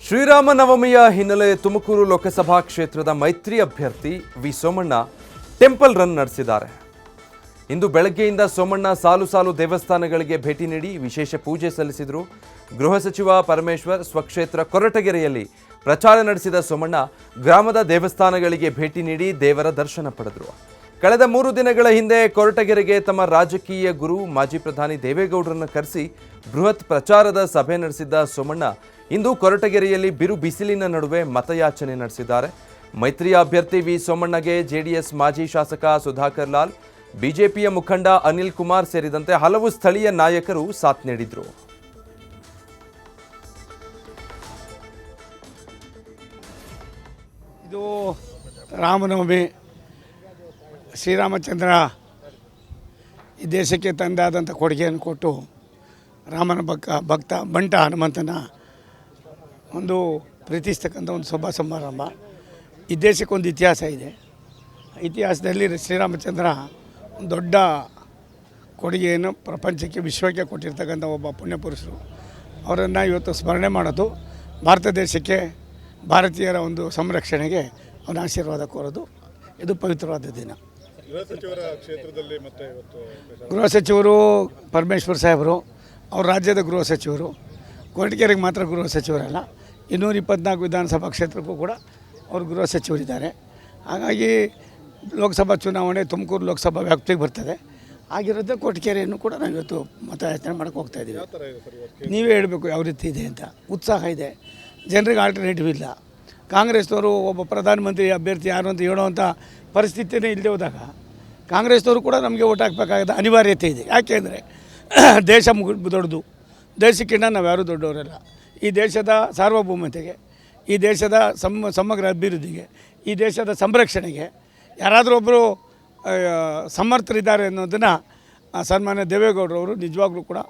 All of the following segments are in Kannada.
ಶ್ರೀರಾಮನವಮಿಯ ಹಿನ್ನೆಲೆ ತುಮಕೂರು ಲೋಕಸಭಾ ಕ್ಷೇತ್ರದ ಮೈತ್ರಿ ಅಭ್ಯರ್ಥಿ ವಿ ಸೋಮಣ್ಣ ಟೆಂಪಲ್ ರನ್ ನಡೆಸಿದ್ದಾರೆ. ಇಂದು ಬೆಳಗ್ಗೆಯಿಂದ ಸೋಮಣ್ಣ ಸಾಲು ಸಾಲು ದೇವಸ್ಥಾನಗಳಿಗೆ ಭೇಟಿ ನೀಡಿ ವಿಶೇಷ ಪೂಜೆ ಸಲ್ಲಿಸಿದರು. ಗೃಹ ಸಚಿವ ಪರಮೇಶ್ವರ್ ಸ್ವಕ್ಷೇತ್ರ ಕೊರಟಗೆರೆಯಲ್ಲಿ ಪ್ರಚಾರ ನಡೆಸಿದ ಸೋಮಣ್ಣ ಗ್ರಾಮದ ದೇವಸ್ಥಾನಗಳಿಗೆ ಭೇಟಿ ನೀಡಿ ದೇವರ ದರ್ಶನ ಪಡೆದರು. ಕಳೆದ 3 ದಿನಗಳ ಹಿಂದೆ ಕೊರಟಗೆರೆಗೆ ತಮ್ಮ ರಾಜಕೀಯ ಗುರು ಮಾಜಿ ಪ್ರಧಾನಿ ದೇವೇಗೌಡರನ್ನು ಕರೆಸಿ ಬೃಹತ್ ಪ್ರಚಾರದ ಸಭೆ ನಡೆಸಿದ್ದ ಸೋಮಣ್ಣ ಇಂದು ಕೊರಟಗೆರೆಯಲ್ಲಿ ಬಿರು ಬಿಸಿಲಿನ ನಡುವೆ ಮತಯಾಚನೆ ನಡೆಸಿದ್ದಾರೆ. ಮೈತ್ರಿ ಅಭ್ಯರ್ಥಿ ವಿ ಸೋಮಣ್ಣಗೆ ಜೆಡಿಎಸ್ ಮಾಜಿ ಶಾಸಕ ಸುಧಾಕರ್ ಲಾಲ್, ಬಿಜೆಪಿಯ ಮುಖಂಡ ಅನಿಲ್ ಕುಮಾರ್ ಸೇರಿದಂತೆ ಹಲವು ಸ್ಥಳೀಯ ನಾಯಕರು ಸಾಥ್ ನೀಡಿದರು. ಇದು ರಾಮನವಮಿ. ಶ್ರೀರಾಮಚಂದ್ರ ಈ ದೇಶಕ್ಕೆ ತಂದಾದಂಥ ಕೊಡುಗೆಯನ್ನು ಕೊಟ್ಟು ರಾಮನ ಭಕ್ತ ಬಂಟ ಹನುಮಂತನ ಒಂದು ಪ್ರೀತಿಸ್ತಕ್ಕಂಥ ಒಂದು ಶುಭ ಸಮಾರಂಭ. ಈ ದೇಶಕ್ಕೊಂದು ಇತಿಹಾಸ ಇದೆ. ಇತಿಹಾಸದಲ್ಲಿ ಶ್ರೀರಾಮಚಂದ್ರ ಒಂದು ದೊಡ್ಡ ಕೊಡುಗೆಯನ್ನು ಪ್ರಪಂಚಕ್ಕೆ ವಿಶ್ವಕ್ಕೆ ಕೊಟ್ಟಿರ್ತಕ್ಕಂಥ ಒಬ್ಬ ಪುಣ್ಯಪುರುಷರು. ಅವರನ್ನು ಇವತ್ತು ಸ್ಮರಣೆ ಮಾಡೋದು, ಭಾರತ ದೇಶಕ್ಕೆ ಭಾರತೀಯರ ಒಂದು ಸಂರಕ್ಷಣೆಗೆ ಅವನ ಆಶೀರ್ವಾದ ಕೋರೋದು ಇದು ಪವಿತ್ರವಾದ ದಿನ. ಗೃಹ ಸಚಿವರು ಪರಮೇಶ್ವರ್ ಸಾಹೇಬರು, ಅವರು ರಾಜ್ಯದ ಗೃಹ ಸಚಿವರು. ಕೊರಟಗೆರೆಗೆ ಮಾತ್ರ ಗೃಹ ಸಚಿವರಲ್ಲ, 224 ವಿಧಾನಸಭಾ ಕ್ಷೇತ್ರಕ್ಕೂ ಕೂಡ ಅವರು ಗೃಹ ಸಚಿವರಿದ್ದಾರೆ. ಹಾಗಾಗಿ ಲೋಕಸಭಾ ಚುನಾವಣೆ ತುಮಕೂರು ಲೋಕಸಭಾ ವ್ಯಾಪ್ತಿಗೆ ಬರ್ತದೆ. ಆಗಿರೋದೇ ಕೊರಟಗೆರೆಯನ್ನು ಕೂಡ ನಾವು ಇವತ್ತು ಮತಯಾಚನೆ ಮಾಡೋಕ್ಕೆ ಹೋಗ್ತಾಯಿದ್ದೀವಿ. ನೀವೇ ಹೇಳಬೇಕು ಯಾವ ರೀತಿ ಇದೆ ಅಂತ. ಉತ್ಸಾಹ ಇದೆ, ಜನರಿಗೆ ಆಲ್ಟರ್ನೇಟಿವ್ ಇಲ್ಲ. ಕಾಂಗ್ರೆಸ್ನವರು ಒಬ್ಬ ಪ್ರಧಾನಮಂತ್ರಿ ಅಭ್ಯರ್ಥಿ ಯಾರು ಅಂತ ಹೇಳುವಂಥ ಪರಿಸ್ಥಿತಿಯೇ ಇಲ್ಲದೆ ಹೋದಾಗ ಕಾಂಗ್ರೆಸ್ನವರು ಕೂಡ ನಮಗೆ ಓಟ್ ಹಾಕಬೇಕಾದ ಅನಿವಾರ್ಯತೆ ಇದೆ. ಯಾಕೆಂದರೆ ದೇಶ ದೊಡ್ಡದು, ದೇಶಕ್ಕಿಂತ ನಾವು ಯಾರೂ ದೊಡ್ಡವರಲ್ಲ. ಈ ದೇಶದ ಸಾರ್ವಭೌಮತೆಗೆ, ಈ ದೇಶದ ಸಮಗ್ರ ಅಭಿವೃದ್ಧಿಗೆ, ಈ ದೇಶದ ಸಂರಕ್ಷಣೆಗೆ ಯಾರಾದರೂ ಒಬ್ಬರು ಸಮರ್ಥರಿದ್ದಾರೆ ಅನ್ನೋದನ್ನು ಸನ್ಮಾನ್ಯ ದೇವೇಗೌಡರವರು ನಿಜವಾಗ್ಲೂ ಕೂಡ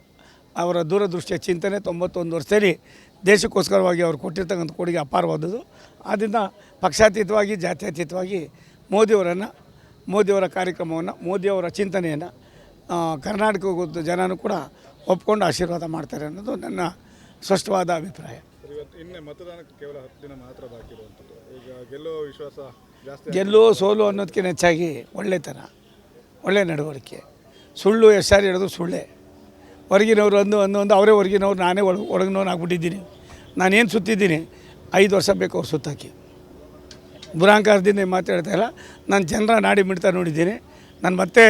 ಅವರ ದೂರದೃಷ್ಟಿಯ ಚಿಂತನೆ 91 ವರ್ಷದಲ್ಲಿ ದೇಶಕ್ಕೋಸ್ಕರವಾಗಿ ಅವರು ಕೊಟ್ಟಿರ್ತಕ್ಕಂಥ ಕೊಡುಗೆ ಅಪಾರವಾದದ್ದು. ಆದ್ದರಿಂದ ಪಕ್ಷಾತೀತವಾಗಿ ಜಾತ್ಯತೀತವಾಗಿ ಮೋದಿಯವರ ಕಾರ್ಯಕ್ರಮವನ್ನು, ಮೋದಿಯವರ ಚಿಂತನೆಯನ್ನು ಕರ್ನಾಟಕ ಜನನೂ ಕೂಡ ಒಪ್ಕೊಂಡು ಆಶೀರ್ವಾದ ಮಾಡ್ತಾರೆ ಅನ್ನೋದು ನನ್ನ ಸ್ಪಷ್ಟವಾದ ಅಭಿಪ್ರಾಯ. ಇನ್ನೇ ಮತದಾನಕ್ಕೆ ಕೇವಲ 10 ದಿನ ಮಾತ್ರ ಬಾಕಿ ಇರುವಂಥದ್ದು. ಈಗ ಗೆಲ್ಲೋ ವಿಶ್ವಾಸ ಜಾಸ್ತಿ. ಗೆಲ್ಲೋ ಸೋಲು ಅನ್ನೋದಕ್ಕಿಂತ ಹೆಚ್ಚಾಗಿ ಒಳ್ಳೆತನ, ಒಳ್ಳೆ ನಡವಳಿಕೆ. ಸುಳ್ಳು ಎಷ್ಟು ಸಾರಿ ಹೇಳೋದು ಸುಳ್ಳೇ. ಹೊರಗಿನವರು ಒಂದು ಅವರೇ ಹೊರಗಿನವ್ರು, ನಾನೇ ಒಳಗಿನವ್ರು ಆಗ್ಬಿಟ್ಟಿದ್ದೀನಿ. ನಾನೇನು ಸುತ್ತಿದ್ದೀನಿ 5 ವರ್ಷ ಬೇಕು ಅವ್ರು ಸುತ್ತಾಕಿ. ದುರಾಂಕಾರದಿಂದ ಮಾತಾಡ್ತಾ ಇಲ್ಲ. ನಾನು ಜನರ ನಾಡಿ ಮಿಡ್ತಾ ನೋಡಿದ್ದೀನಿ. ನಾನು ಮತ್ತೆ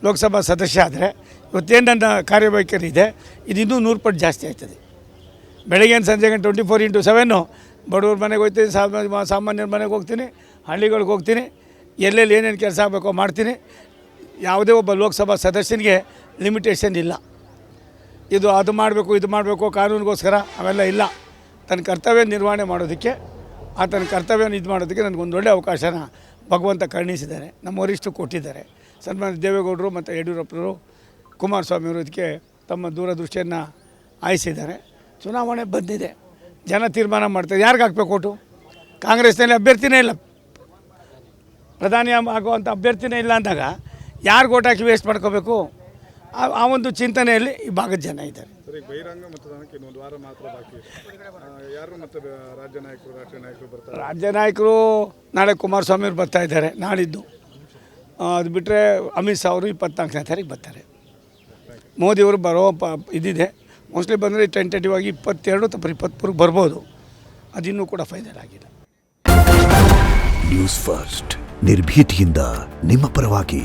ಲೋಕಸಭಾ ಸದಸ್ಯ ಆದರೆ ಇವತ್ತೇನು ನನ್ನ ಕಾರ್ಯವೈಖರಿ ಇದೆ ಇದು ಇನ್ನೂ 100 ಪಟ್ಟು ಜಾಸ್ತಿ ಆಗ್ತದೆ. ಬೆಳಗ್ಗೆ ಸಂಜೆಗೆ 24x7 ಬಡವ್ರ ಮನೆಗೆ ಹೋಗ್ತೀನಿ, ಸಾಮಾನ್ಯರ ಮನೆಗೆ ಹೋಗ್ತೀನಿ, ಹಳ್ಳಿಗಳಿಗೆ ಹೋಗ್ತೀನಿ, ಎಲ್ಲೆಲ್ಲಿ ಏನೇನು ಕೆಲಸ ಆಗಬೇಕೋ ಮಾಡ್ತೀನಿ. ಯಾವುದೇ ಒಬ್ಬ ಲೋಕಸಭಾ ಸದಸ್ಯನಿಗೆ ಲಿಮಿಟೇಷನ್ ಇಲ್ಲ. ಅದು ಮಾಡಬೇಕು ಕಾನೂನಿಗೋಸ್ಕರ ಅವೆಲ್ಲ ಇಲ್ಲ. ತನ್ನ ಕರ್ತವ್ಯ ನಿರ್ವಹಣೆ ಮಾಡೋದಕ್ಕೆ, ತನ್ನ ಕರ್ತವ್ಯನ ಮಾಡೋದಕ್ಕೆ ನನಗೊಂದು ಒಳ್ಳೆಯ ಅವಕಾಶನ ಭಗವಂತ ಕರುಣಿಸಿದ್ದಾರೆ. ನಮ್ಮ ವರಿಷ್ಠರು ಕೊಟ್ಟಿದ್ದಾರೆ. ಸನ್ಮಾನ್ಯ ದೇವೇಗೌಡರು ಮತ್ತು ಯಡಿಯೂರಪ್ಪನವರು, ಕುಮಾರಸ್ವಾಮಿಯವರು ಇದಕ್ಕೆ ತಮ್ಮ ದೂರದೃಷ್ಟಿಯನ್ನು ಆಯಿಸಿದ್ದಾರೆ. ಚುನಾವಣೆ ಬಂದಿದೆ, ಜನ ತೀರ್ಮಾನ ಮಾಡ್ತಾರೆ ಯಾರಿಗೆ ಹಾಕಬೇಕು ಓಟು. ಕಾಂಗ್ರೆಸ್ನಲ್ಲಿ ಅಭ್ಯರ್ಥಿನೇ ಇಲ್ಲ, ಪ್ರಧಾನಿ ಆಗುವಂಥ ಅಭ್ಯರ್ಥಿನೇ ಇಲ್ಲ ಅಂದಾಗ ಯಾರಿಗೆ ಓಟ್ ಹಾಕಿ ವೇಸ್ಟ್ ಮಾಡ್ಕೋಬೇಕು? ಆ ಒಂದು ಚಿಂತನೆಯಲ್ಲಿ ಈ ಭಾಗದ ಜನ ಇದ್ದಾರೆ. ಬಹಿರಂಗ ಮತದಾನಕ್ಕೆ ಇನ್ನೊಂದು ವಾರ ಮಾತ್ರ ಬಾಕಿ. ಯಾರು ಮತ್ತು ರಾಜ್ಯ ನಾಯಕರು, ರಾಷ್ಟ್ರೀಯ ನಾಯಕರು ಬರ್ತಾರೆ? ರಾಜ್ಯ ನಾಯಕರು ನಾಳೆ ಕುಮಾರಸ್ವಾಮಿಯವರು ಬರ್ತಾ ಇದ್ದಾರೆ, ನಾಳಿದ್ದು. ಅದು ಬಿಟ್ಟರೆ ಅಮಿತ್ ಶಾ ಅವರು 24ನೇ ತಾರೀಕು ಬರ್ತಾರೆ. ಮೋದಿಯವರು ಬರೋ ಇದಿದೆ. ಮೋಸ್ಟ್ಲಿ ಬಂದರೆ ಟೆಂಟೇಟಿವ್ ಆಗಿ 22 ಅಥವಾ 23 ಬರ್ಬೋದು. ಅದಿನ್ನೂ ಕೂಡ ಫೈನಲ್ ಆಗಿದೆ. ನ್ಯೂಸ್ ಫಸ್ಟ್ ನಿರ್ಭೀತಿಯಿಂದ ನಿಮ್ಮ ಪರವಾಗಿ.